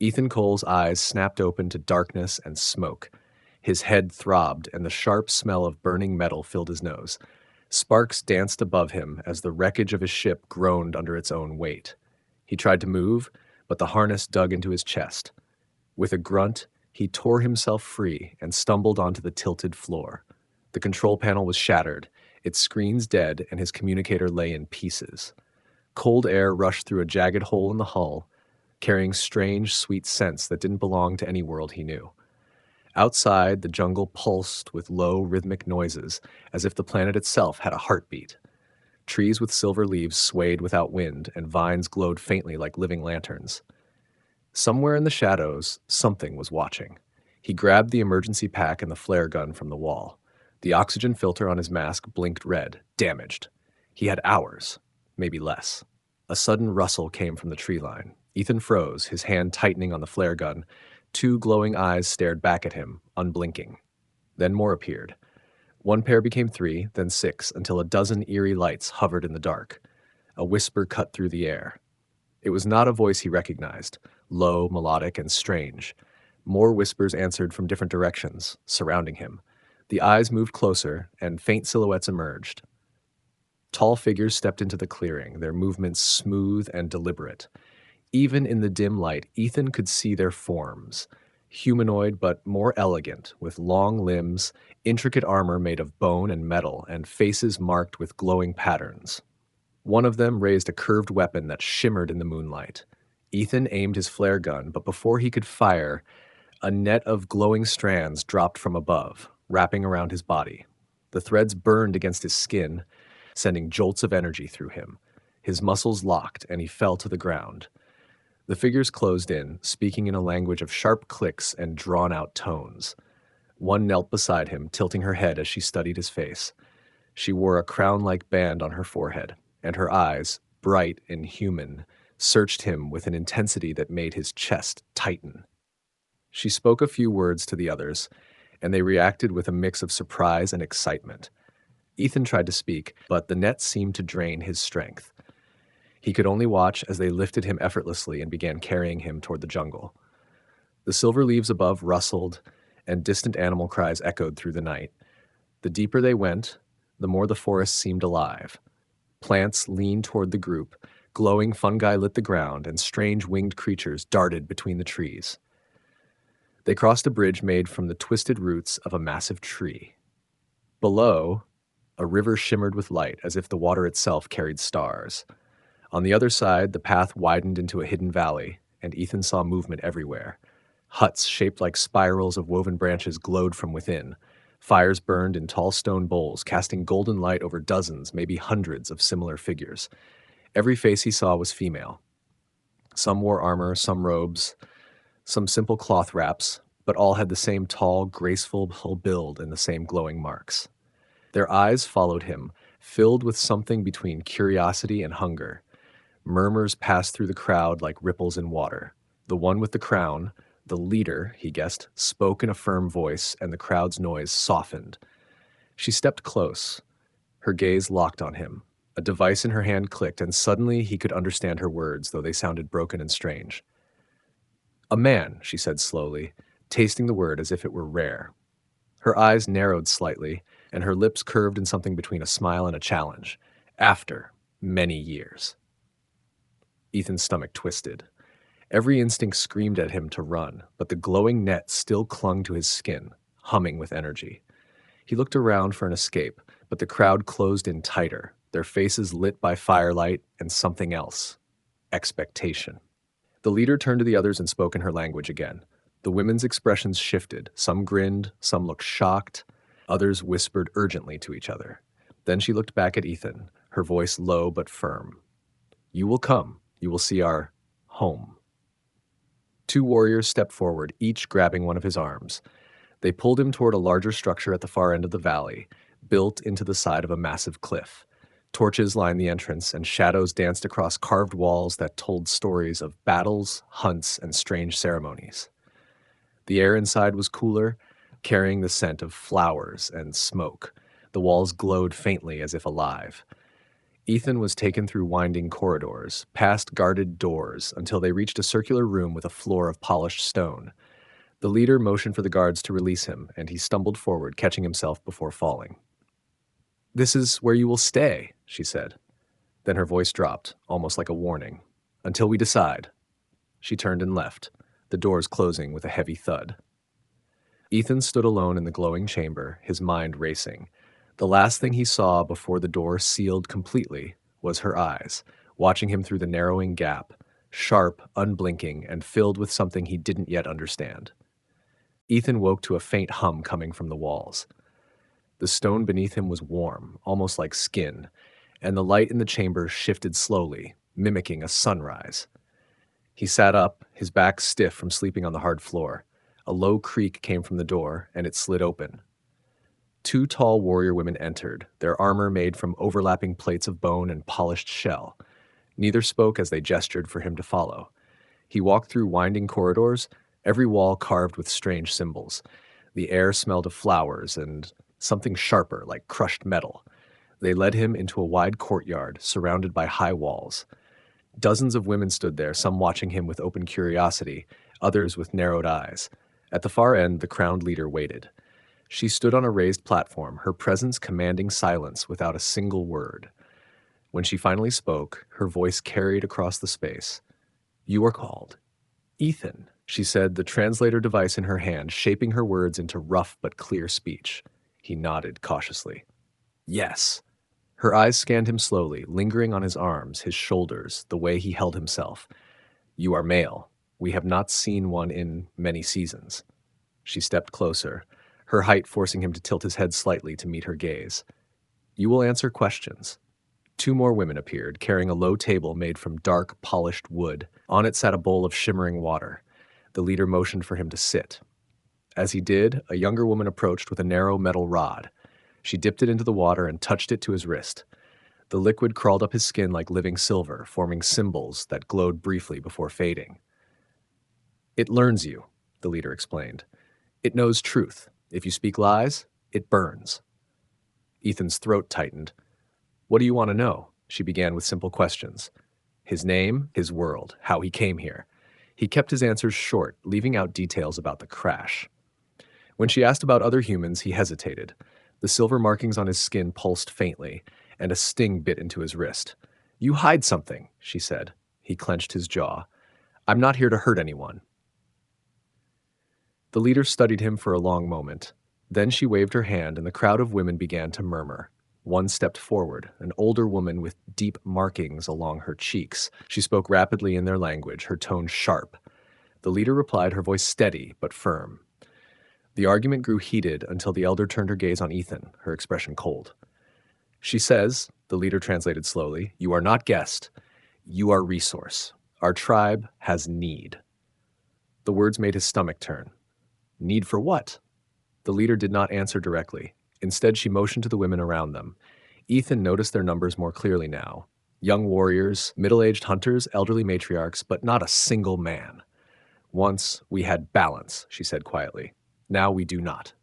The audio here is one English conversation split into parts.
Ethan Cole's eyes snapped open to darkness and smoke. His head throbbed, and the sharp smell of burning metal filled his nose. Sparks danced above him as the wreckage of his ship groaned under its own weight. He tried to move, but the harness dug into his chest. With a grunt, he tore himself free and stumbled onto the tilted floor. The control panel was shattered, its screens dead, and his communicator lay in pieces. Cold air rushed through a jagged hole in the hull, carrying strange, sweet scents that didn't belong to any world he knew. Outside, the jungle pulsed with low, rhythmic noises, as if the planet itself had a heartbeat. Trees with silver leaves swayed without wind, and vines glowed faintly like living lanterns. Somewhere in the shadows, something was watching. He grabbed the emergency pack and the flare gun from the wall. The oxygen filter on his mask blinked red, damaged. He had hours, maybe less. A sudden rustle came from the tree line. Ethan froze, his hand tightening on the flare gun. Two glowing eyes stared back at him, unblinking. Then more appeared. One pair became three, then six, until a dozen eerie lights hovered in the dark. A whisper cut through the air. It was not a voice he recognized, low, melodic, and strange. More whispers answered from different directions, surrounding him. The eyes moved closer, and faint silhouettes emerged. Tall figures stepped into the clearing, their movements smooth and deliberate. Even in the dim light, Ethan could see their forms. Humanoid but more elegant, with long limbs, intricate armor made of bone and metal, and faces marked with glowing patterns. One of them raised a curved weapon that shimmered in the moonlight. Ethan aimed his flare gun, but before he could fire, a net of glowing strands dropped from above, wrapping around his body. The threads burned against his skin, sending jolts of energy through him. His muscles locked, and he fell to the ground. The figures closed in, speaking in a language of sharp clicks and drawn-out tones. One knelt beside him, tilting her head as she studied his face. She wore a crown-like band on her forehead, and her eyes, bright and human, searched him with an intensity that made his chest tighten. She spoke a few words to the others, and they reacted with a mix of surprise and excitement. Ethan tried to speak, but the net seemed to drain his strength. He could only watch as they lifted him effortlessly and began carrying him toward the jungle. The silver leaves above rustled, and distant animal cries echoed through the night. The deeper they went, the more the forest seemed alive. Plants leaned toward the group, glowing fungi lit the ground, and strange winged creatures darted between the trees. They crossed a bridge made from the twisted roots of a massive tree. Below, a river shimmered with light, as if the water itself carried stars. On the other side, the path widened into a hidden valley, and Ethan saw movement everywhere. Huts shaped like spirals of woven branches glowed from within. Fires burned in tall stone bowls, casting golden light over dozens, maybe hundreds of similar figures. Every face he saw was female. Some wore armor, some robes, some simple cloth wraps, but all had the same tall, graceful build and the same glowing marks. Their eyes followed him, filled with something between curiosity and hunger. Murmurs passed through the crowd like ripples in water. The one with the crown, the leader, he guessed, spoke in a firm voice, and the crowd's noise softened. She stepped close. Her gaze locked on him. A device in her hand clicked, and suddenly he could understand her words, though they sounded broken and strange. "A man," she said slowly, tasting the word as if it were rare. Her eyes narrowed slightly, and her lips curved in something between a smile and a challenge. "After many years." Ethan's stomach twisted. Every instinct screamed at him to run, but the glowing net still clung to his skin, humming with energy. He looked around for an escape, but the crowd closed in tighter, their faces lit by firelight and something else: expectation. The leader turned to the others and spoke in her language again. The women's expressions shifted. Some grinned, some looked shocked, others whispered urgently to each other. Then she looked back at Ethan, her voice low but firm. "You will come. You will see our home." Two warriors stepped forward, each grabbing one of his arms. They pulled him toward a larger structure at the far end of the valley, built into the side of a massive cliff. Torches lined the entrance, and shadows danced across carved walls that told stories of battles, hunts, and strange ceremonies. The air inside was cooler, carrying the scent of flowers and smoke. The walls glowed faintly as if alive. Ethan was taken through winding corridors, past guarded doors, until they reached a circular room with a floor of polished stone. The leader motioned for the guards to release him, and he stumbled forward, catching himself before falling. "This is where you will stay," she said. Then her voice dropped, almost like a warning. "Until we decide." She turned and left, the doors closing with a heavy thud. Ethan stood alone in the glowing chamber, his mind racing. The last thing he saw before the door sealed completely was her eyes, watching him through the narrowing gap, sharp, unblinking, and filled with something he didn't yet understand. Ethan woke to a faint hum coming from the walls. The stone beneath him was warm, almost like skin, and the light in the chamber shifted slowly, mimicking a sunrise. He sat up, his back stiff from sleeping on the hard floor. A low creak came from the door, and it slid open. Two tall warrior women entered, their armor made from overlapping plates of bone and polished shell. Neither spoke as they gestured for him to follow. He walked through winding corridors, every wall carved with strange symbols. The air smelled of flowers and something sharper, like crushed metal. They led him into a wide courtyard, surrounded by high walls. Dozens of women stood there, some watching him with open curiosity, others with narrowed eyes. At the far end, the crowned leader waited. She stood on a raised platform, her presence commanding silence without a single word. When she finally spoke, her voice carried across the space. "You are called Ethan," she said, the translator device in her hand, shaping her words into rough but clear speech. He nodded cautiously. "Yes." Her eyes scanned him slowly, lingering on his arms, his shoulders, the way he held himself. "You are male. We have not seen one in many seasons." She stepped closer, her height forcing him to tilt his head slightly to meet her gaze. "You will answer questions." Two more women appeared, carrying a low table made from dark, polished wood. On it sat a bowl of shimmering water. The leader motioned for him to sit. As he did, a younger woman approached with a narrow metal rod. She dipped it into the water and touched it to his wrist. The liquid crawled up his skin like living silver, forming symbols that glowed briefly before fading. "It learns you," the leader explained. "It knows truth. If you speak lies, it burns." Ethan's throat tightened. "What do you want to know?" She began with simple questions. His name, his world, how he came here. He kept his answers short, leaving out details about the crash. When she asked about other humans, he hesitated. The silver markings on his skin pulsed faintly, and a sting bit into his wrist. "You hide something," she said. He clenched his jaw. "I'm not here to hurt anyone." The leader studied him for a long moment. Then she waved her hand, and the crowd of women began to murmur. One stepped forward, an older woman with deep markings along her cheeks. She spoke rapidly in their language, her tone sharp. The leader replied, her voice steady but firm. The argument grew heated until the elder turned her gaze on Ethan, her expression cold. "She says," the leader translated slowly, "you are not guest. You are resource. Our tribe has need." The words made his stomach turn. "Need for what?" The leader did not answer directly. Instead, she motioned to the women around them. Ethan noticed their numbers more clearly now. Young warriors, middle-aged hunters, elderly matriarchs, but not a single man. "Once we had balance," she said quietly. "Now we do not."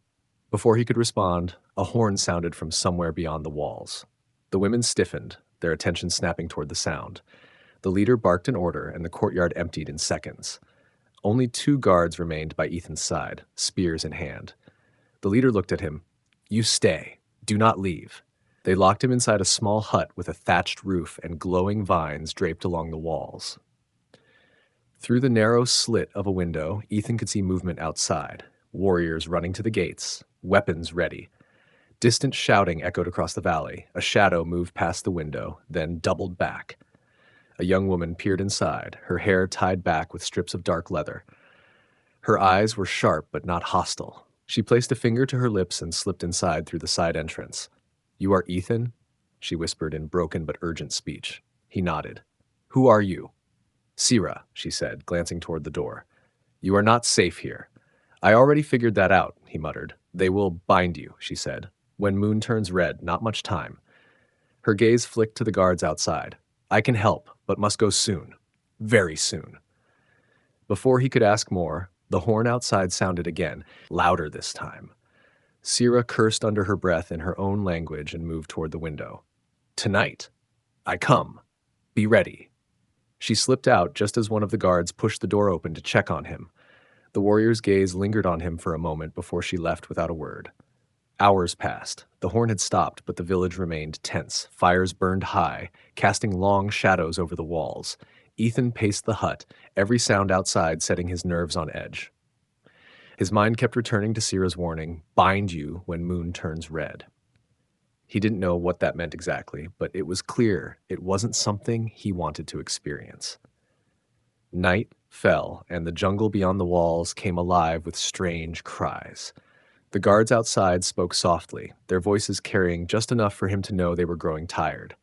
Before he could respond, a horn sounded from somewhere beyond the walls. The women stiffened, their attention snapping toward the sound. The leader barked an order, and the courtyard emptied in seconds. Only 2 guards remained by Ethan's side, spears in hand. The leader looked at him. "You stay. Do not leave." They locked him inside a small hut with a thatched roof and glowing vines draped along the walls. Through the narrow slit of a window, Ethan could see movement outside. Warriors running to the gates, weapons ready. Distant shouting echoed across the valley. A shadow moved past the window, then doubled back. A young woman peered inside, her hair tied back with strips of dark leather. Her eyes were sharp but not hostile. She placed a finger to her lips and slipped inside through the side entrance. "You are Ethan?" she whispered in broken but urgent speech. He nodded. "Who are you?" "Sira," she said, glancing toward the door. "You are not safe here." "I already figured that out," he muttered. "They will bind you," she said. "When moon turns red, not much time." Her gaze flicked to the guards outside. "I can help, but must go soon. Very soon." Before he could ask more, the horn outside sounded again, louder this time. Sira cursed under her breath in her own language and moved toward the window. "Tonight." I come. Be ready. She slipped out just as one of the guards pushed the door open to check on him. The warrior's gaze lingered on him for a moment before she left without a word. Hours passed. The horn had stopped, but the village remained tense. Fires burned high, casting long shadows over the walls. Ethan paced the hut, every sound outside setting his nerves on edge. His mind kept returning to Sierra's warning, bind you when moon turns red. He didn't know what that meant exactly, but it was clear it wasn't something he wanted to experience. Night fell, and the jungle beyond the walls came alive with strange cries. The guards outside spoke softly, their voices carrying just enough for him to know they were growing tired.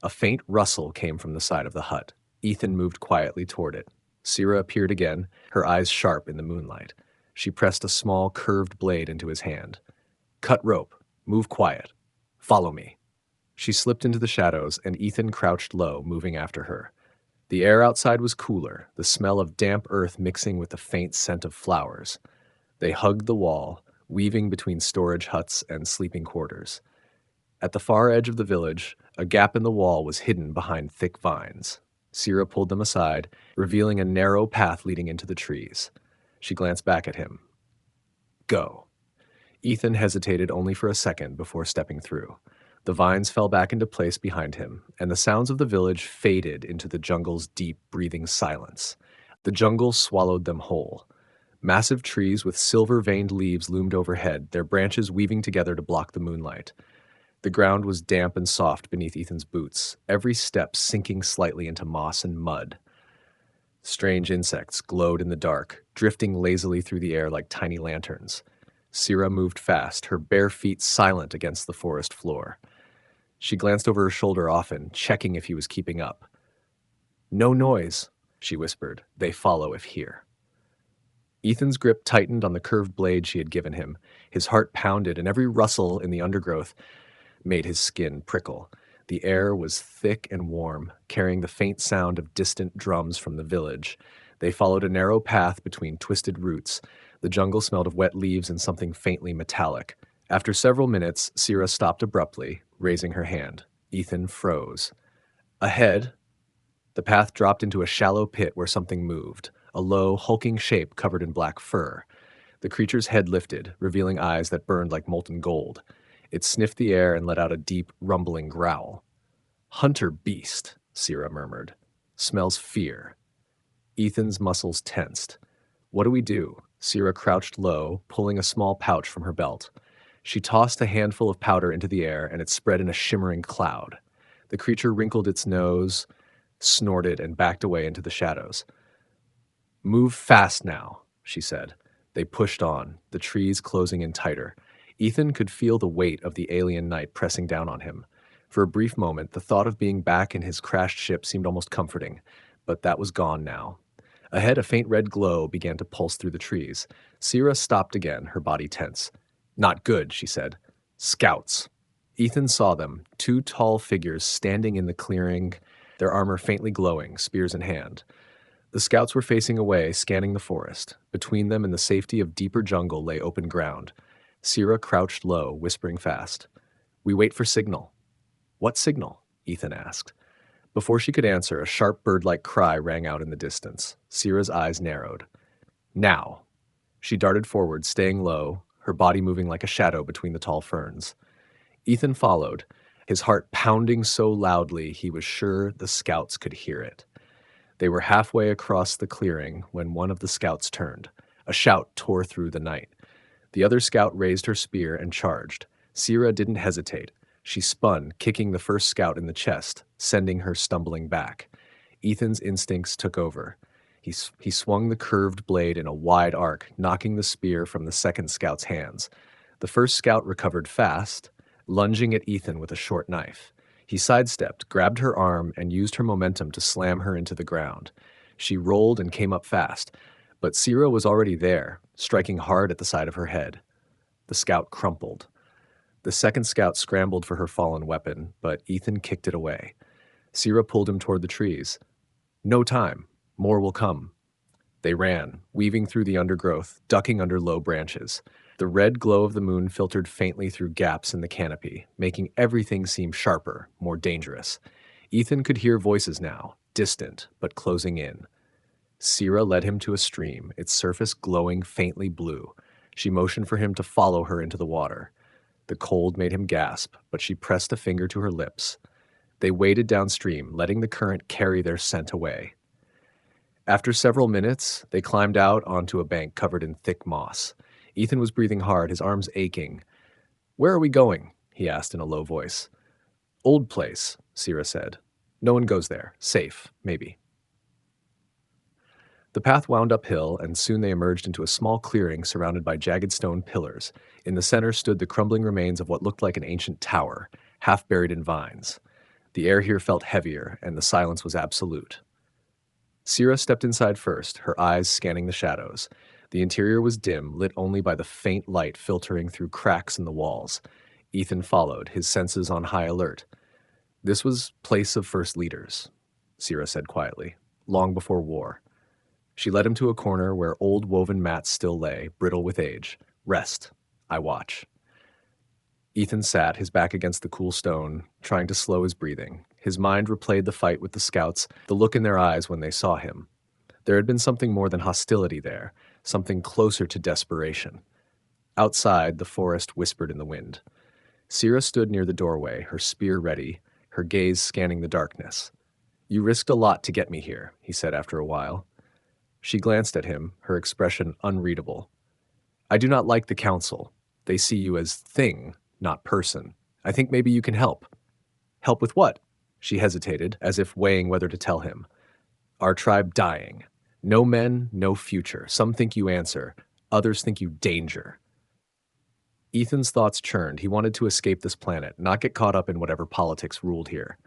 A faint rustle came from the side of the hut. Ethan moved quietly toward it. Sierra appeared again, her eyes sharp in the moonlight. She pressed a small, curved blade into his hand. Cut rope. Move quiet. Follow me. She slipped into the shadows, and Ethan crouched low, moving after her. The air outside was cooler, the smell of damp earth mixing with the faint scent of flowers. They hugged the wall, weaving between storage huts and sleeping quarters. At the far edge of the village, a gap in the wall was hidden behind thick vines. Sierra pulled them aside, revealing a narrow path leading into the trees. She glanced back at him. Go. Ethan hesitated only for a second before stepping through. The vines fell back into place behind him, and the sounds of the village faded into the jungle's deep, breathing silence. The jungle swallowed them whole. Massive trees with silver-veined leaves loomed overhead, their branches weaving together to block the moonlight. The ground was damp and soft beneath Ethan's boots, every step sinking slightly into moss and mud. Strange insects glowed in the dark, drifting lazily through the air like tiny lanterns. Sierra moved fast, her bare feet silent against the forest floor. She glanced over her shoulder often, checking if he was keeping up. No noise, she whispered. They follow if here. Ethan's grip tightened on the curved blade she had given him. His heart pounded, and every rustle in the undergrowth made his skin prickle. The air was thick and warm, carrying the faint sound of distant drums from the village. They followed a narrow path between twisted roots. The jungle smelled of wet leaves and something faintly metallic. After several minutes, Sierra stopped abruptly, raising her hand. Ethan froze. Ahead, the path dropped into a shallow pit where something moved, a low, hulking shape covered in black fur. The creature's head lifted, revealing eyes that burned like molten gold. It sniffed the air and let out a deep, rumbling growl. Hunter beast, Sierra murmured. Smells fear. Ethan's muscles tensed. What do we do? Sierra crouched low, pulling a small pouch from her belt. She tossed a handful of powder into the air, and it spread in a shimmering cloud. The creature wrinkled its nose, snorted, and backed away into the shadows. Move fast now, she said. They pushed on, the trees closing in tighter. Ethan could feel the weight of the alien night pressing down on him. For a brief moment, the thought of being back in his crashed ship seemed almost comforting, but that was gone now. Ahead, a faint red glow began to pulse through the trees. Sierra stopped again, her body tense. Not good, she said. Scouts. Ethan saw them, two tall figures standing in the clearing, their armor faintly glowing, spears in hand. The scouts were facing away, scanning the forest. Between them and the safety of deeper jungle lay open ground. Sierra crouched low, whispering fast. We wait for signal. What signal? Ethan asked. Before she could answer, a sharp bird-like cry rang out in the distance. Sierra's eyes narrowed. Now. She darted forward, staying low, her body moving like a shadow between the tall ferns. Ethan followed, his heart pounding so loudly he was sure the scouts could hear it. They were halfway across the clearing when one of the scouts turned. A shout tore through the night. The other scout raised her spear and charged. Sierra didn't hesitate. She spun, kicking the first scout in the chest, sending her stumbling back. Ethan's instincts took over. He swung the curved blade in a wide arc, knocking the spear from the second scout's hands. The first scout recovered fast, lunging at Ethan with a short knife. He sidestepped, grabbed her arm, and used her momentum to slam her into the ground. She rolled and came up fast, but Sierra was already there, striking hard at the side of her head. The scout crumpled. The second scout scrambled for her fallen weapon, but Ethan kicked it away. Sierra pulled him toward the trees. No time. More will come. They ran, weaving through the undergrowth, ducking under low branches. The red glow of the moon filtered faintly through gaps in the canopy, making everything seem sharper, more dangerous. Ethan could hear voices now, distant but closing in. Sierra led him to a stream, its surface glowing faintly blue. She motioned for him to follow her into the water. The cold made him gasp, but she pressed a finger to her lips. They waded downstream, letting the current carry their scent away. After several minutes, they climbed out onto a bank covered in thick moss. Ethan was breathing hard, his arms aching. "Where are we going?" he asked in a low voice. "Old place," Sierra said. "No one goes there. Safe, maybe." The path wound uphill, and soon they emerged into a small clearing surrounded by jagged stone pillars. In the center stood the crumbling remains of what looked like an ancient tower, half buried in vines. The air here felt heavier, and the silence was absolute. Sierra stepped inside first, her eyes scanning the shadows. The interior was dim, lit only by the faint light filtering through cracks in the walls. Ethan followed, his senses on high alert. "This was place of first leaders," Sierra said quietly, "long before war." She led him to a corner where old woven mats still lay, brittle with age. "Rest. I watch." Ethan sat, his back against the cool stone, trying to slow his breathing. His mind replayed the fight with the scouts, the look in their eyes when they saw him. There had been something more than hostility there, something closer to desperation. Outside, the forest whispered in the wind. Sierra stood near the doorway, her spear ready, her gaze scanning the darkness. "You risked a lot to get me here," he said after a while. She glanced at him, her expression unreadable. "I do not like the council. They see you as thing, not person. I think maybe you can help." "Help with what?" She hesitated, as if weighing whether to tell him. "Our tribe dying. No men, no future. Some think you answer. Others think you danger." Ethan's thoughts churned. He wanted to escape this planet, not get caught up in whatever politics ruled here.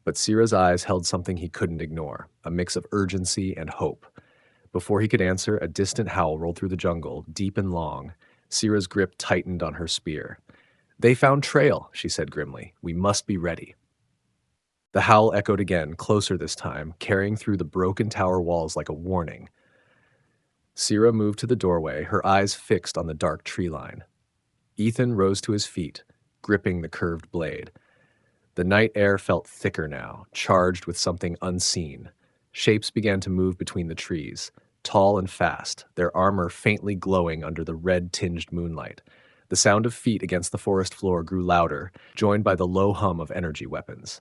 But Sierra's eyes held something he couldn't ignore, a mix of urgency and hope. Before he could answer, a distant howl rolled through the jungle, deep and long. Sierra's grip tightened on her spear. "They found trail," she said grimly. "We must be ready." The howl echoed again, closer this time, carrying through the broken tower walls like a warning. Sierra moved to the doorway, her eyes fixed on the dark tree line. Ethan rose to his feet, gripping the curved blade. The night air felt thicker now, charged with something unseen. Shapes began to move between the trees, tall and fast, their armor faintly glowing under the red-tinged moonlight. The sound of feet against the forest floor grew louder, joined by the low hum of energy weapons.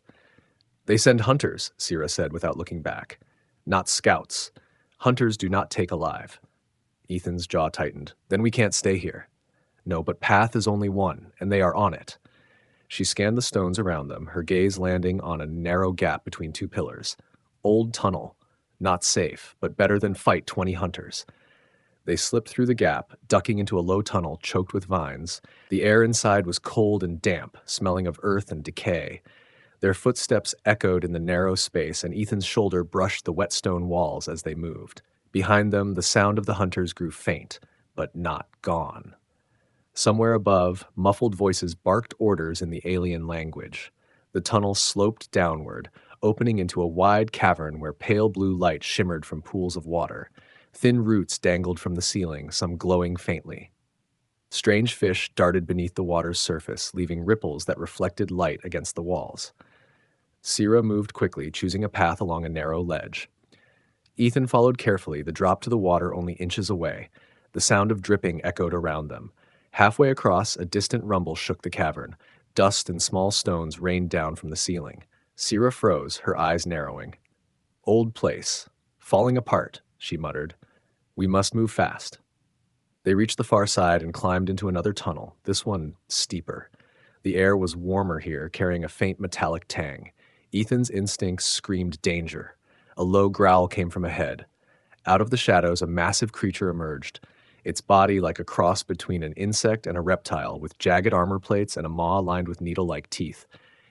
"They send hunters," Sierra said without looking back. "Not scouts. Hunters do not take alive." Ethan's jaw tightened. "Then we can't stay here." "No, but path is only one, and they are on it." She scanned the stones around them, her gaze landing on a narrow gap between two pillars. Old tunnel. Not safe, but better than fight 20 hunters. They slipped through the gap, ducking into a low tunnel choked with vines. The air inside was cold and damp, smelling of earth and decay. Their footsteps echoed in the narrow space, and Ethan's shoulder brushed the wet stone walls as they moved. Behind them, the sound of the hunters grew faint, but not gone. Somewhere above, muffled voices barked orders in the alien language. The tunnel sloped downward, opening into a wide cavern where pale blue light shimmered from pools of water. Thin roots dangled from the ceiling, some glowing faintly. Strange fish darted beneath the water's surface, leaving ripples that reflected light against the walls. Sierra moved quickly, choosing a path along a narrow ledge. Ethan followed carefully, the drop to the water only inches away. The sound of dripping echoed around them. Halfway across, a distant rumble shook the cavern. Dust and small stones rained down from the ceiling. Sierra froze, her eyes narrowing. "Old place. Falling apart," she muttered. "We must move fast." They reached the far side and climbed into another tunnel, this one steeper. The air was warmer here, carrying a faint metallic tang. Ethan's instincts screamed danger. A low growl came from ahead. Out of the shadows, a massive creature emerged, its body like a cross between an insect and a reptile, with jagged armor plates and a maw lined with needle-like teeth.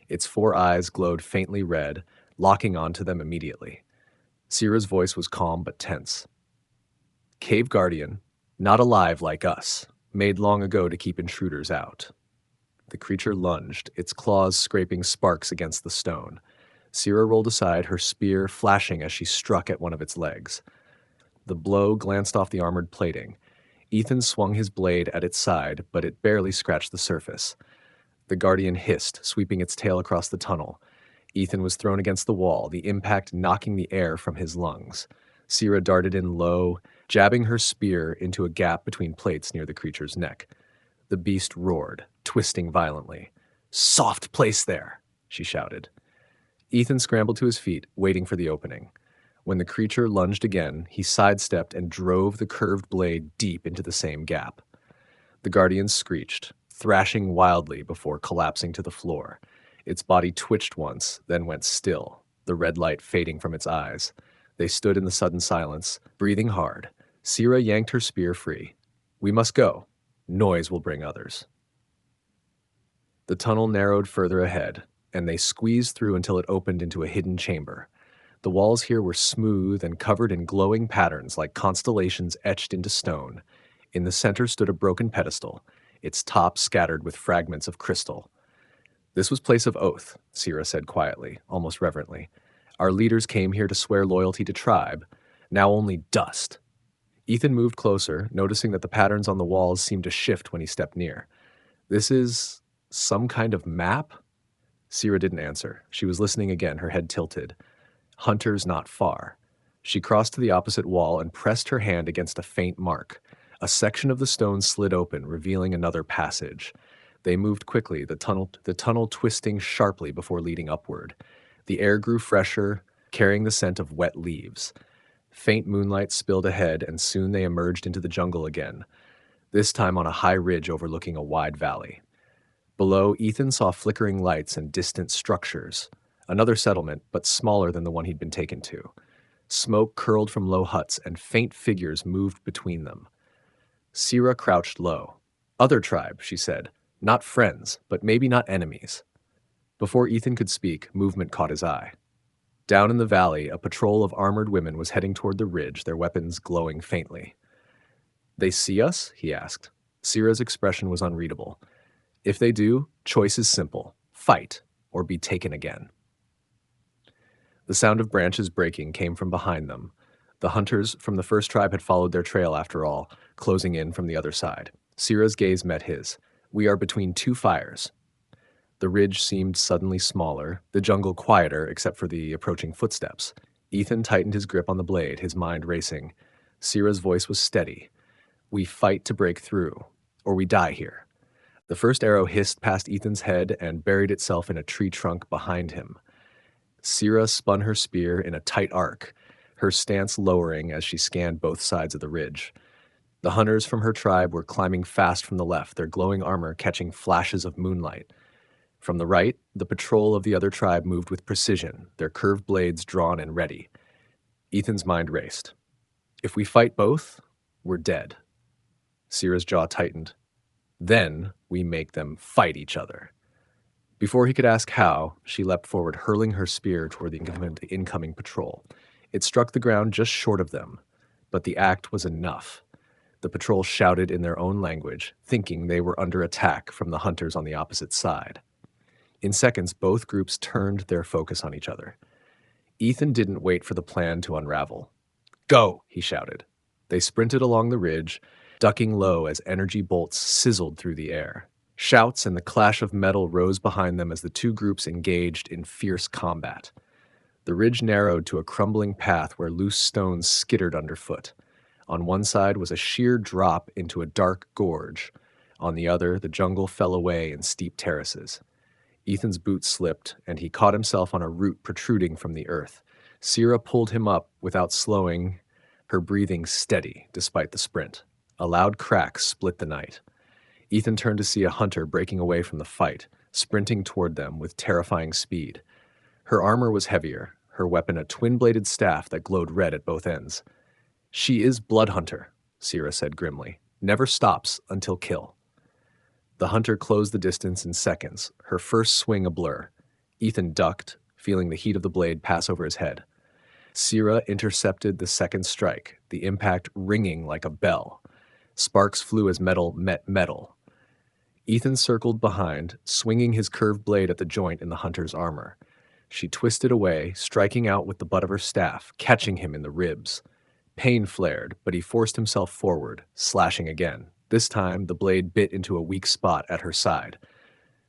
Its 4 eyes glowed faintly red, locking onto them immediately. Sierra's voice was calm but tense. "Cave Guardian, not alive like us, made long ago to keep intruders out." The creature lunged, its claws scraping sparks against the stone. Sierra rolled aside, her spear flashing as she struck at one of its legs. The blow glanced off the armored plating. Ethan swung his blade at its side, but it barely scratched the surface. The Guardian hissed, sweeping its tail across the tunnel. Ethan was thrown against the wall, the impact knocking the air from his lungs. Sierra darted in low, jabbing her spear into a gap between plates near the creature's neck. The beast roared, twisting violently. "Soft place there!" she shouted. Ethan scrambled to his feet, waiting for the opening. When the creature lunged again, he sidestepped and drove the curved blade deep into the same gap. The guardian screeched, thrashing wildly before collapsing to the floor. Its body twitched once, then went still, the red light fading from its eyes. They stood in the sudden silence, breathing hard. Sierra yanked her spear free. "We must go. Noise will bring others." The tunnel narrowed further ahead, and they squeezed through until it opened into a hidden chamber. The walls here were smooth and covered in glowing patterns like constellations etched into stone. In the center stood a broken pedestal, its top scattered with fragments of crystal. "This was place of oath," Sierra said quietly, almost reverently. "Our leaders came here to swear loyalty to tribe. Now only dust." Ethan moved closer, noticing that the patterns on the walls seemed to shift when he stepped near. "This is some kind of map?" Sierra didn't answer. She was listening again, her head tilted. Hunters not far. She crossed to the opposite wall and pressed her hand against a faint mark. A section of the stone slid open, revealing another passage. They moved quickly, the tunnel twisting sharply before leading upward. The air grew fresher, carrying the scent of wet leaves. Faint moonlight spilled ahead, and soon they emerged into the jungle again, this time on a high ridge overlooking a wide valley. Below, Ethan saw flickering lights and distant structures. Another settlement, but smaller than the one he'd been taken to. Smoke curled from low huts, and faint figures moved between them. Sierra crouched low. "Other tribe," she said. "Not friends, but maybe not enemies." Before Ethan could speak, movement caught his eye. Down in the valley, a patrol of armored women was heading toward the ridge, their weapons glowing faintly. "They see us?" he asked. Sierra's expression was unreadable. "If they do, choice is simple. Fight, or be taken again." The sound of branches breaking came from behind them. The hunters from the first tribe had followed their trail after all, closing in from the other side. Sierra's gaze met his. "We are between two fires." The ridge seemed suddenly smaller, the jungle quieter except for the approaching footsteps. Ethan tightened his grip on the blade, his mind racing. Sierra's voice was steady. "We fight to break through, or we die here." The first arrow hissed past Ethan's head and buried itself in a tree trunk behind him. Sierra spun her spear in a tight arc, her stance lowering as she scanned both sides of the ridge. The hunters from her tribe were climbing fast from the left, their glowing armor catching flashes of moonlight. From the right, the patrol of the other tribe moved with precision, their curved blades drawn and ready. Ethan's mind raced. "If we fight both, we're dead." Sierra's jaw tightened. "Then we make them fight each other." Before he could ask how, she leapt forward, hurling her spear toward the incoming patrol. It struck the ground just short of them, but the act was enough. The patrol shouted in their own language, thinking they were under attack from the hunters on the opposite side. In seconds, both groups turned their focus on each other. Ethan didn't wait for the plan to unravel. "Go!" he shouted. They sprinted along the ridge, ducking low as energy bolts sizzled through the air. Shouts and the clash of metal rose behind them as the two groups engaged in fierce combat. The ridge narrowed to a crumbling path where loose stones skittered underfoot. On one side was a sheer drop into a dark gorge. On the other, the jungle fell away in steep terraces. Ethan's boots slipped, and he caught himself on a root protruding from the earth. Sierra pulled him up without slowing, her breathing steady despite the sprint. A loud crack split the night. Ethan turned to see a hunter breaking away from the fight, sprinting toward them with terrifying speed. Her armor was heavier, her weapon a twin-bladed staff that glowed red at both ends. "She is Bloodhunter," Sierra said grimly. "Never stops until kill." The hunter closed the distance in seconds, her first swing a blur. Ethan ducked, feeling the heat of the blade pass over his head. Sierra intercepted the second strike, the impact ringing like a bell. Sparks flew as metal met metal. Ethan circled behind, swinging his curved blade at the joint in the hunter's armor. She twisted away, striking out with the butt of her staff, catching him in the ribs. Pain flared, but he forced himself forward, slashing again. This time, the blade bit into a weak spot at her side.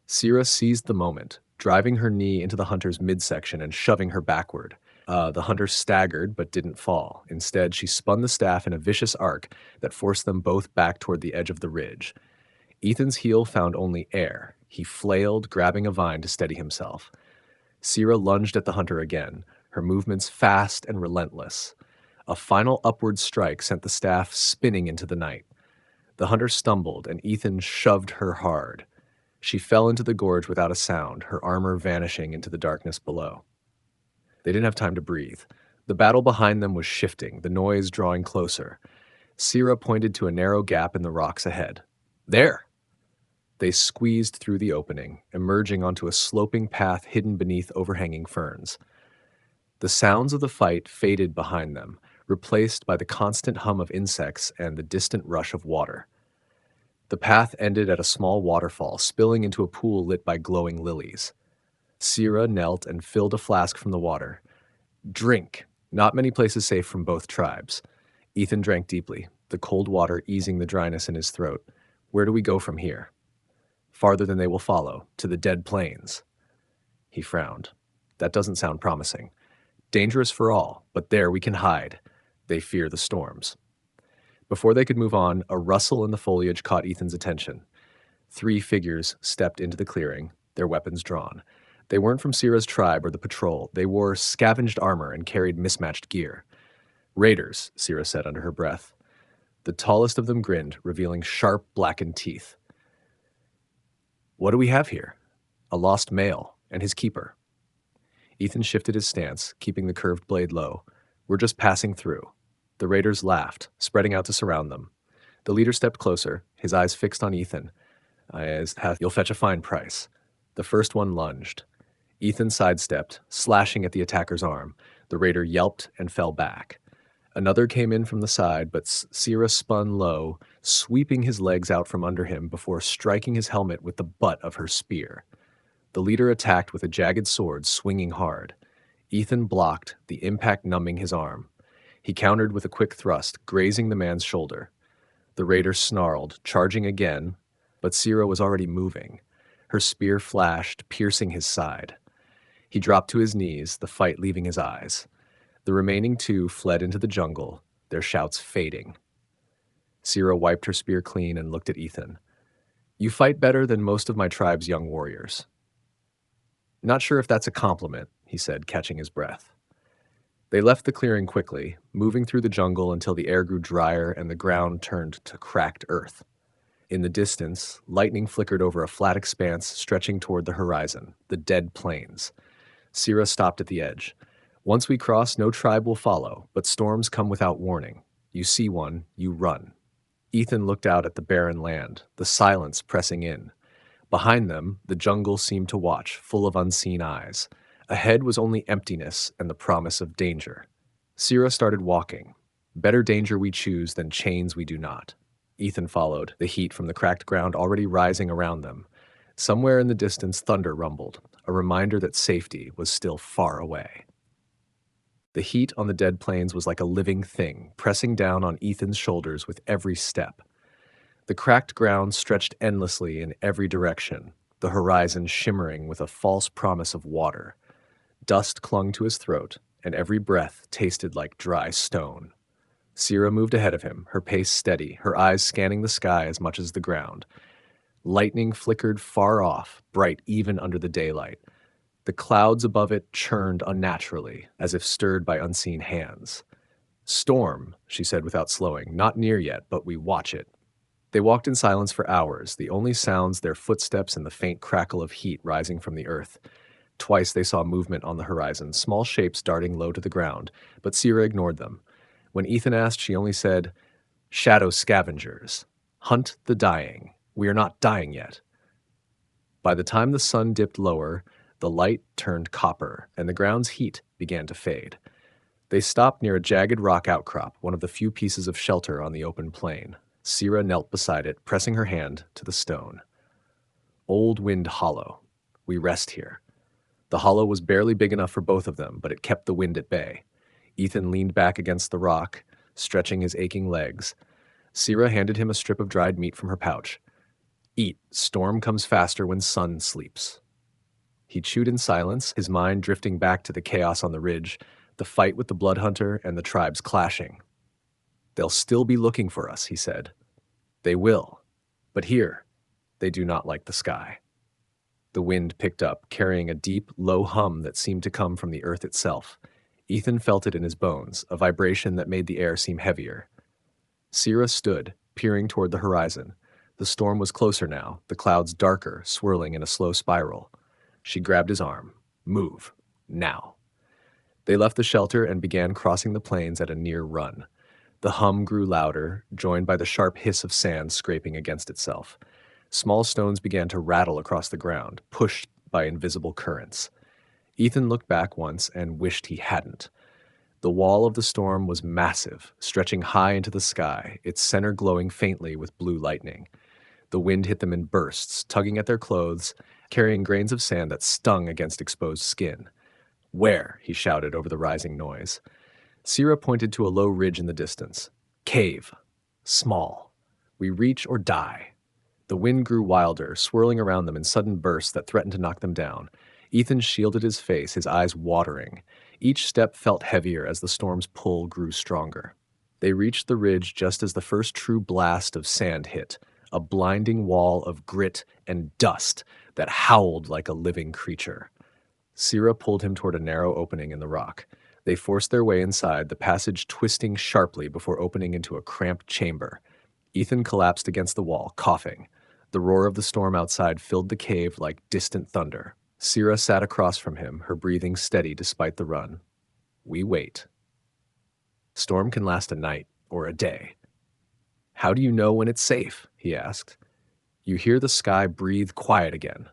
Sierra seized the moment, driving her knee into the hunter's midsection and shoving her backward. The hunter staggered but didn't fall. Instead, she spun the staff in a vicious arc that forced them both back toward the edge of the ridge. Ethan's heel found only air. He flailed, grabbing a vine to steady himself. Sierra lunged at the hunter again, her movements fast and relentless. A final upward strike sent the staff spinning into the night. The hunter stumbled, and Ethan shoved her hard. She fell into the gorge without a sound, her armor vanishing into the darkness below. They didn't have time to breathe. The battle behind them was shifting, the noise drawing closer. Sierra pointed to a narrow gap in the rocks ahead. There! They squeezed through the opening, emerging onto a sloping path hidden beneath overhanging ferns. The sounds of the fight faded behind them, replaced by the constant hum of insects and the distant rush of water. The path ended at a small waterfall, spilling into a pool lit by glowing lilies. Sierra knelt and filled a flask from the water. Drink. Not many places safe from both tribes. Ethan drank deeply, the cold water easing the dryness in his throat. Where do we go from here? Farther than they will follow, to the dead plains. He frowned. That doesn't sound promising. Dangerous for all, but there we can hide. They fear the storms. Before they could move on, a rustle in the foliage caught Ethan's attention. 3 figures stepped into the clearing, their weapons drawn. They weren't from Sierra's tribe or the patrol. They wore scavenged armor and carried mismatched gear. Raiders, Sierra said under her breath. The tallest of them grinned, revealing sharp, blackened teeth. What do we have here? A lost male and his keeper. Ethan shifted his stance, keeping the curved blade low. We're just passing through. The raiders laughed, spreading out to surround them. The leader stepped closer, his eyes fixed on Ethan. You'll fetch a fine price. The first one lunged. Ethan sidestepped, slashing at the attacker's arm. The raider yelped and fell back. Another came in from the side, but Sierra spun low, sweeping his legs out from under him before striking his helmet with the butt of her spear. The leader attacked with a jagged sword, swinging hard. Ethan blocked, the impact numbing his arm. He countered with a quick thrust, grazing the man's shoulder. The raider snarled, charging again, but Sierra was already moving. Her spear flashed, piercing his side. He dropped to his knees, the fight leaving his eyes. The remaining 2 fled into the jungle, their shouts fading. Sierra wiped her spear clean and looked at Ethan. You fight better than most of my tribe's young warriors. Not sure if that's a compliment, he said, catching his breath. They left the clearing quickly, moving through the jungle until the air grew drier and the ground turned to cracked earth. In the distance, lightning flickered over a flat expanse stretching toward the horizon, the dead plains. Sierra stopped at the edge. Once we cross, no tribe will follow, but storms come without warning. You see one, you run. Ethan looked out at the barren land, the silence pressing in. Behind them, the jungle seemed to watch, full of unseen eyes. Ahead was only emptiness and the promise of danger. Sierra started walking. Better danger we choose than chains we do not. Ethan followed, the heat from the cracked ground already rising around them. Somewhere in the distance, thunder rumbled, a reminder that safety was still far away. The heat on the dead plains was like a living thing, pressing down on Ethan's shoulders with every step. The cracked ground stretched endlessly in every direction, the horizon shimmering with a false promise of water. Dust clung to his throat, and every breath tasted like dry stone. Sierra moved ahead of him, her pace steady, her eyes scanning the sky as much as the ground. Lightning flickered far off, bright even under the daylight. The clouds above it churned unnaturally, as if stirred by unseen hands. Storm, she said without slowing, not near yet, but we watch it. They walked in silence for hours, the only sounds their footsteps and the faint crackle of heat rising from the earth. Twice they saw movement on the horizon, small shapes darting low to the ground, but Sierra ignored them. When Ethan asked, she only said, "Shadow scavengers. Hunt the dying. We are not dying yet." By the time the sun dipped lower, the light turned copper, and the ground's heat began to fade. They stopped near a jagged rock outcrop, one of the few pieces of shelter on the open plain. Sierra knelt beside it, pressing her hand to the stone. Old Wind Hollow. We rest here. The hollow was barely big enough for both of them, but it kept the wind at bay. Ethan leaned back against the rock, stretching his aching legs. Sierra handed him a strip of dried meat from her pouch. Eat. Storm comes faster when sun sleeps. He chewed in silence, his mind drifting back to the chaos on the ridge, the fight with the blood hunter and the tribes clashing. "They'll still be looking for us," he said. "They will. But here, they do not like the sky." The wind picked up, carrying a deep, low hum that seemed to come from the earth itself. Ethan felt it in his bones, a vibration that made the air seem heavier. Sierra stood, peering toward the horizon. The storm was closer now, the clouds darker, swirling in a slow spiral. She grabbed his arm. "Move. Now." They left the shelter and began crossing the plains at a near run. The hum grew louder, joined by the sharp hiss of sand scraping against itself. Small stones began to rattle across the ground, pushed by invisible currents. Ethan looked back once and wished he hadn't. The wall of the storm was massive, stretching high into the sky, its center glowing faintly with blue lightning. The wind hit them in bursts, tugging at their clothes, carrying grains of sand that stung against exposed skin. "Where?" he shouted over the rising noise. Sierra pointed to a low ridge in the distance. "Cave. Small. We reach or die." The wind grew wilder, swirling around them in sudden bursts that threatened to knock them down. Ethan shielded his face, his eyes watering. Each step felt heavier as the storm's pull grew stronger. They reached the ridge just as the first true blast of sand hit, a blinding wall of grit and dust that howled like a living creature. Sierra pulled him toward a narrow opening in the rock. They forced their way inside, the passage twisting sharply before opening into a cramped chamber. Ethan collapsed against the wall, coughing. The roar of the storm outside filled the cave like distant thunder. Sierra sat across from him, her breathing steady despite the run. "We wait." "Storm can last a night or a day." "How do you know when it's safe?" he asked. "You hear the sky breathe quiet again."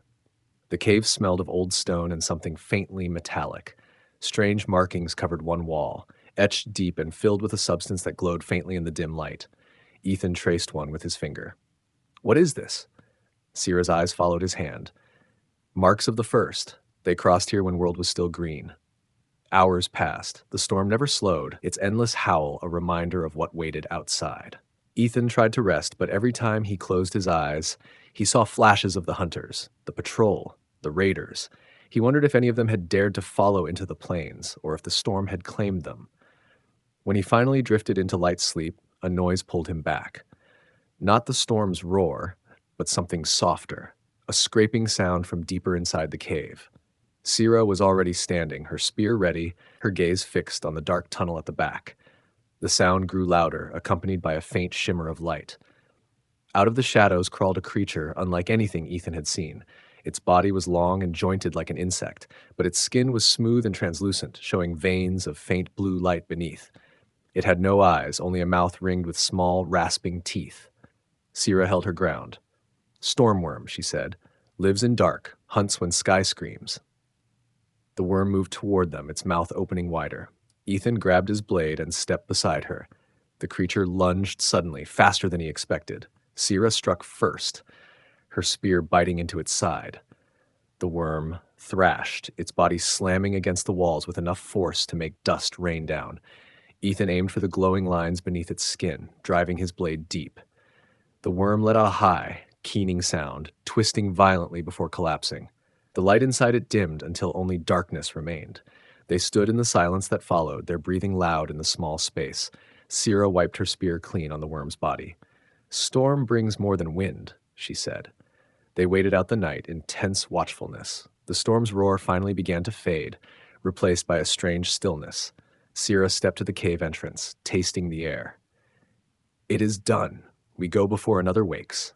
The cave smelled of old stone and something faintly metallic. Strange markings covered one wall, etched deep and filled with a substance that glowed faintly in the dim light. Ethan traced one with his finger. "What is this?" Sierra's eyes followed his hand. "Marks of the first. They crossed here when world was still green." Hours passed. The storm never slowed, its endless howl a reminder of what waited outside. Ethan tried to rest, but every time he closed his eyes, he saw flashes of the hunters, the patrol, the raiders. He wondered if any of them had dared to follow into the plains, or if the storm had claimed them. When he finally drifted into light sleep, a noise pulled him back. Not the storm's roar, but something softer, a scraping sound from deeper inside the cave. Sierra was already standing, her spear ready, her gaze fixed on the dark tunnel at the back. The sound grew louder, accompanied by a faint shimmer of light. Out of the shadows crawled a creature unlike anything Ethan had seen. Its body was long and jointed like an insect, but its skin was smooth and translucent, showing veins of faint blue light beneath. It had no eyes, only a mouth ringed with small, rasping teeth. Sierra held her ground. "Stormworm," she said. "Lives in dark, hunts when sky screams." The worm moved toward them, its mouth opening wider. Ethan grabbed his blade and stepped beside her. The creature lunged suddenly, faster than he expected. Sierra struck first, her spear biting into its side. The worm thrashed, its body slamming against the walls with enough force to make dust rain down. Ethan aimed for the glowing lines beneath its skin, driving his blade deep. The worm let out a high, keening sound, twisting violently before collapsing. The light inside it dimmed until only darkness remained. They stood in the silence that followed, their breathing loud in the small space. Sierra wiped her spear clean on the worm's body. "Storm brings more than wind," she said. They waited out the night in tense watchfulness. The storm's roar finally began to fade, replaced by a strange stillness. Sierra stepped to the cave entrance, tasting the air. "It is done. We go before another wakes."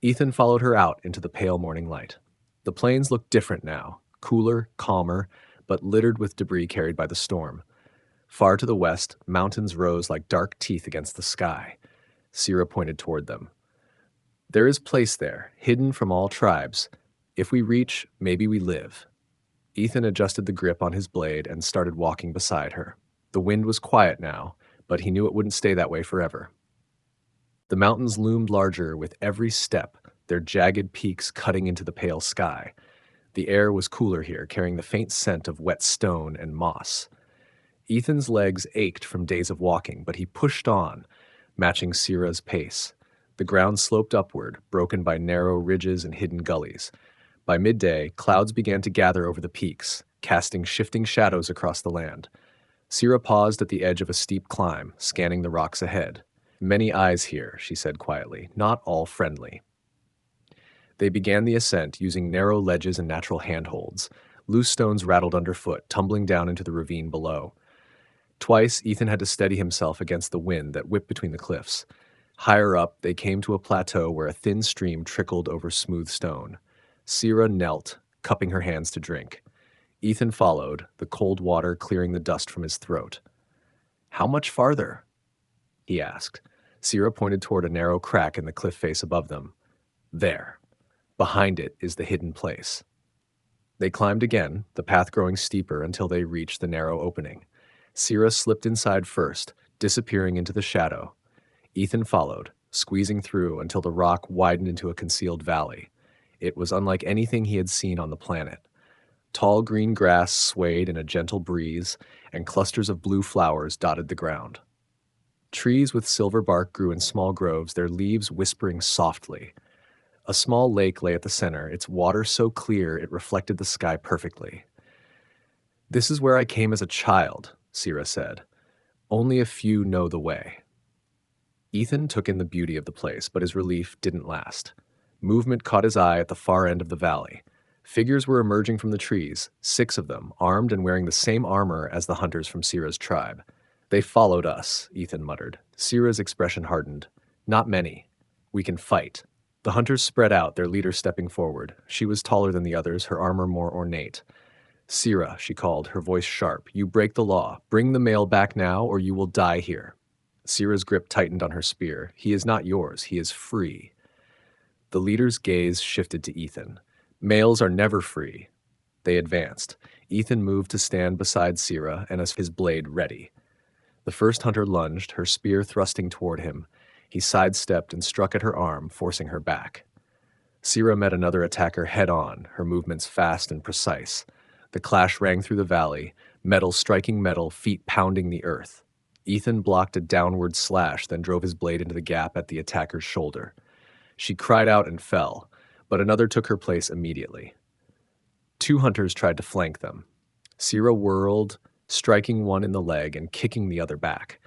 Ethan followed her out into the pale morning light. The plains looked different now, cooler, calmer, but littered with debris carried by the storm. Far to the west, mountains rose like dark teeth against the sky. Sierra pointed toward them. "There is place there, hidden from all tribes. If we reach, maybe we live." Ethan adjusted the grip on his blade and started walking beside her. The wind was quiet now, but he knew it wouldn't stay that way forever. The mountains loomed larger with every step, their jagged peaks cutting into the pale sky. The air was cooler here, carrying the faint scent of wet stone and moss. Ethan's legs ached from days of walking, but he pushed on, matching Sierra's pace. The ground sloped upward, broken by narrow ridges and hidden gullies. By midday, clouds began to gather over the peaks, casting shifting shadows across the land. Sira paused at the edge of a steep climb, scanning the rocks ahead. "Many eyes here," she said quietly, "not all friendly." They began the ascent using narrow ledges and natural handholds. Loose stones rattled underfoot, tumbling down into the ravine below. Twice, Ethan had to steady himself against the wind that whipped between the cliffs. Higher up, they came to a plateau where a thin stream trickled over smooth stone. Sira knelt, cupping her hands to drink. Ethan followed, the cold water clearing the dust from his throat. "How much farther?" he asked. Sira pointed toward a narrow crack in the cliff face above them. "There. Behind it is the hidden place." They climbed again, the path growing steeper until they reached the narrow opening. Sira slipped inside first, disappearing into the shadow. Ethan followed, squeezing through until the rock widened into a concealed valley. It was unlike anything he had seen on the planet. Tall green grass swayed in a gentle breeze, and clusters of blue flowers dotted the ground. Trees with silver bark grew in small groves, their leaves whispering softly. A small lake lay at the center, its water so clear it reflected the sky perfectly. "This is where I came as a child," Sira said. "Only a few know the way." Ethan took in the beauty of the place, but his relief didn't last. Movement caught his eye at the far end of the valley. Figures were emerging from the trees, 6 of them, armed and wearing the same armor as the hunters from Sira's tribe. "They followed us," Ethan muttered. Sira's expression hardened. "Not many. We can fight." The hunters spread out, their leader stepping forward. She was taller than the others, her armor more ornate. "Sira," she called, her voice sharp, "you break the law. Bring the male back now, or you will die here." Sira's grip tightened on her spear. "He is not yours. He is free." The leader's gaze shifted to Ethan. "Males are never free." They advanced. Ethan moved to stand beside Sira and his blade ready. The first hunter lunged, her spear thrusting toward him. He sidestepped and struck at her arm, forcing her back. Sira met another attacker head-on, her movements fast and precise. The clash rang through the valley, metal striking metal, feet pounding the earth. Ethan blocked a downward slash, then drove his blade into the gap at the attacker's shoulder. She cried out and fell, but another took her place immediately. 2 hunters tried to flank them. Sira whirled, striking one in the leg and kicking the other back.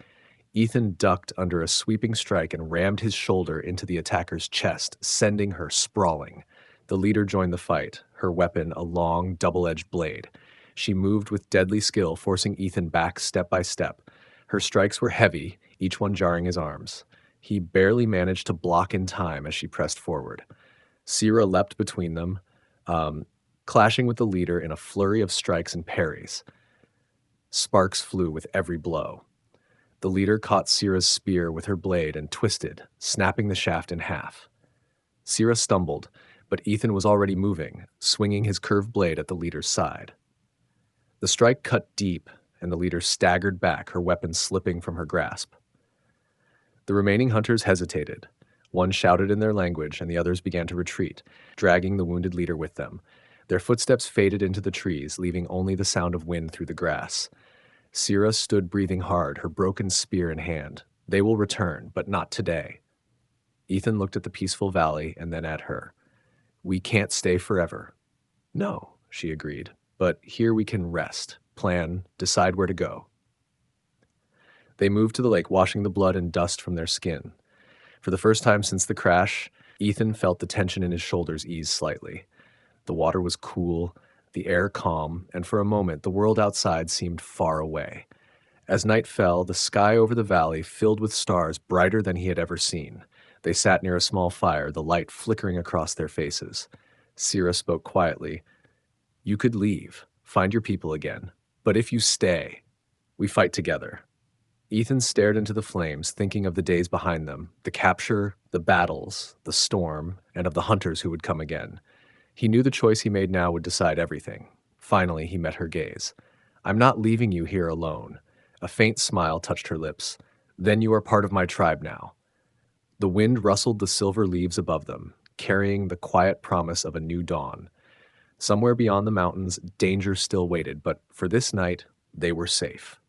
Ethan ducked under a sweeping strike and rammed his shoulder into the attacker's chest, sending her sprawling. The leader joined the fight, her weapon a long, double-edged blade. She moved with deadly skill, forcing Ethan back step by step. Her strikes were heavy, each one jarring his arms. He barely managed to block in time as she pressed forward. Sira leapt between them, clashing with the leader in a flurry of strikes and parries. Sparks flew with every blow. The leader caught Sira's spear with her blade and twisted, snapping the shaft in half. Sira stumbled, but Ethan was already moving, swinging his curved blade at the leader's side. The strike cut deep, and the leader staggered back, her weapon slipping from her grasp. The remaining hunters hesitated. One shouted in their language, and the others began to retreat, dragging the wounded leader with them. Their footsteps faded into the trees, leaving only the sound of wind through the grass. Sira stood breathing hard, her broken spear in hand. They will return, but not today. Ethan looked at the peaceful valley and then at her. "We can't stay forever." "No," she agreed, "but here we can rest, plan, decide where to go." They moved to the lake, washing the blood and dust from their skin. For the first time since the crash, Ethan felt the tension in his shoulders ease slightly. The water was cool, the air calm, and for a moment the world outside seemed far away. As night fell, the sky over the valley filled with stars brighter than he had ever seen. They sat near a small fire, the light flickering across their faces. Sira spoke quietly. "You could leave, find your people again, but if you stay, we fight together." Ethan stared into the flames, thinking of the days behind them, the capture, the battles, the storm, and of the hunters who would come again. He knew the choice he made now would decide everything. Finally, he met her gaze. "I'm not leaving you here alone." A faint smile touched her lips. "Then you are part of my tribe now." The wind rustled the silver leaves above them, carrying the quiet promise of a new dawn. Somewhere beyond the mountains, danger still waited, but for this night, they were safe.